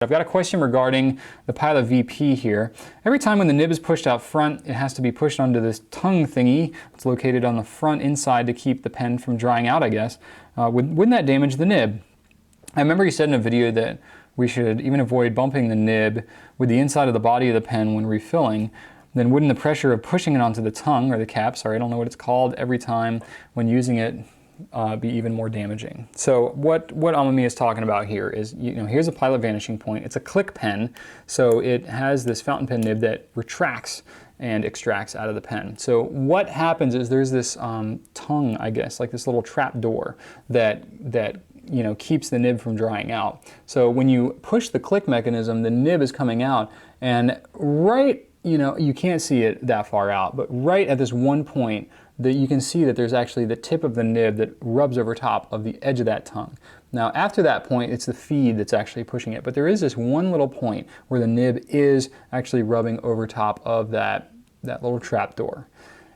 I've got a question regarding the Pilot VP here. Every time when the nib is pushed out front, it has to be pushed onto this tongue thingy. It's located on the front inside to keep the pen from drying out, I guess. Wouldn't that damage the nib? I remember you said in a video that we should even avoid bumping the nib with the inside of the body of the pen when refilling. Then wouldn't the pressure of pushing it onto the tongue, or the cap, sorry, I don't know what it's called, every time when using it be even more damaging? So what Amami is talking about here is, here's a Pilot vanishing point. It's a click pen, so it has this fountain pen nib that retracts and extracts out of the pen. So what happens is there's this tongue, I guess, like this little trap door that keeps the nib from drying out. So when you push the click mechanism, the nib is coming out, and you can't see it that far out, but right at this one point, that you can see that there's actually the tip of the nib that rubs over top of the edge of that tongue. Now after that point, it's the feed that's actually pushing it, but there is this one little point where the nib is actually rubbing over top of that little trap door.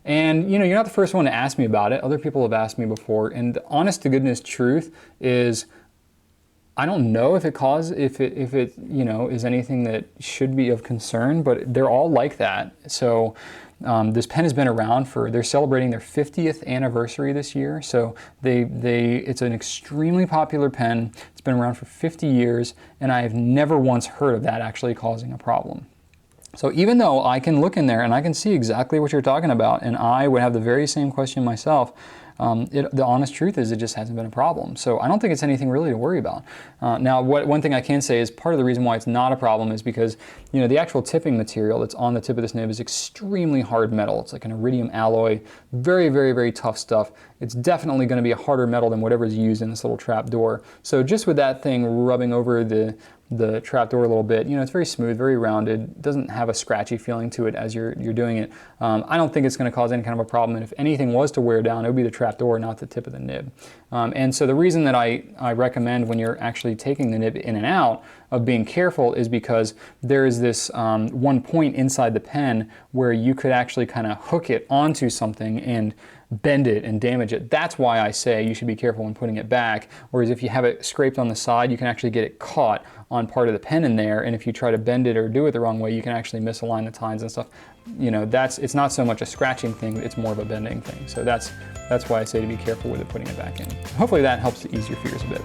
And you're not the first one to ask me about it. Other people have asked me before, and the honest to goodness truth is, I don't know if it is anything that should be of concern, but they're all like that. So this pen has been around they're celebrating their 50th anniversary this year. So it's an extremely popular pen. It's been around for 50 years, and I have never once heard of that actually causing a problem. So even though I can look in there and I can see exactly what you're talking about, and I would have the very same question myself, the honest truth is it just hasn't been a problem. So I don't think it's anything really to worry about. Now, one thing I can say is part of the reason why it's not a problem is because the actual tipping material that's on the tip of this nib is extremely hard metal. It's like an iridium alloy, very, very, very tough stuff. It's definitely going to be a harder metal than whatever's used in this little trap door. So just with that thing rubbing over the trap door a little bit, it's very smooth, very rounded, doesn't have a scratchy feeling to it as you're doing it. I don't think it's going to cause any kind of a problem, and if anything was to wear down, it would be the trap door, not the tip of the nib. And so the reason that I recommend when you're actually taking the nib in and out of being careful is because there is this one point inside the pen where you could actually kind of hook it onto something and bend it and damage it. That's why I say you should be careful when putting it back, whereas if you have it scraped on the side, you can actually get it caught on part of the pen in there, and if you try to bend it or do it the wrong way, you can actually misalign the tines and stuff. It's not so much a scratching thing, it's more of a bending thing. So that's why I say to be careful with it putting it back in. Hopefully that helps to ease your fears a bit.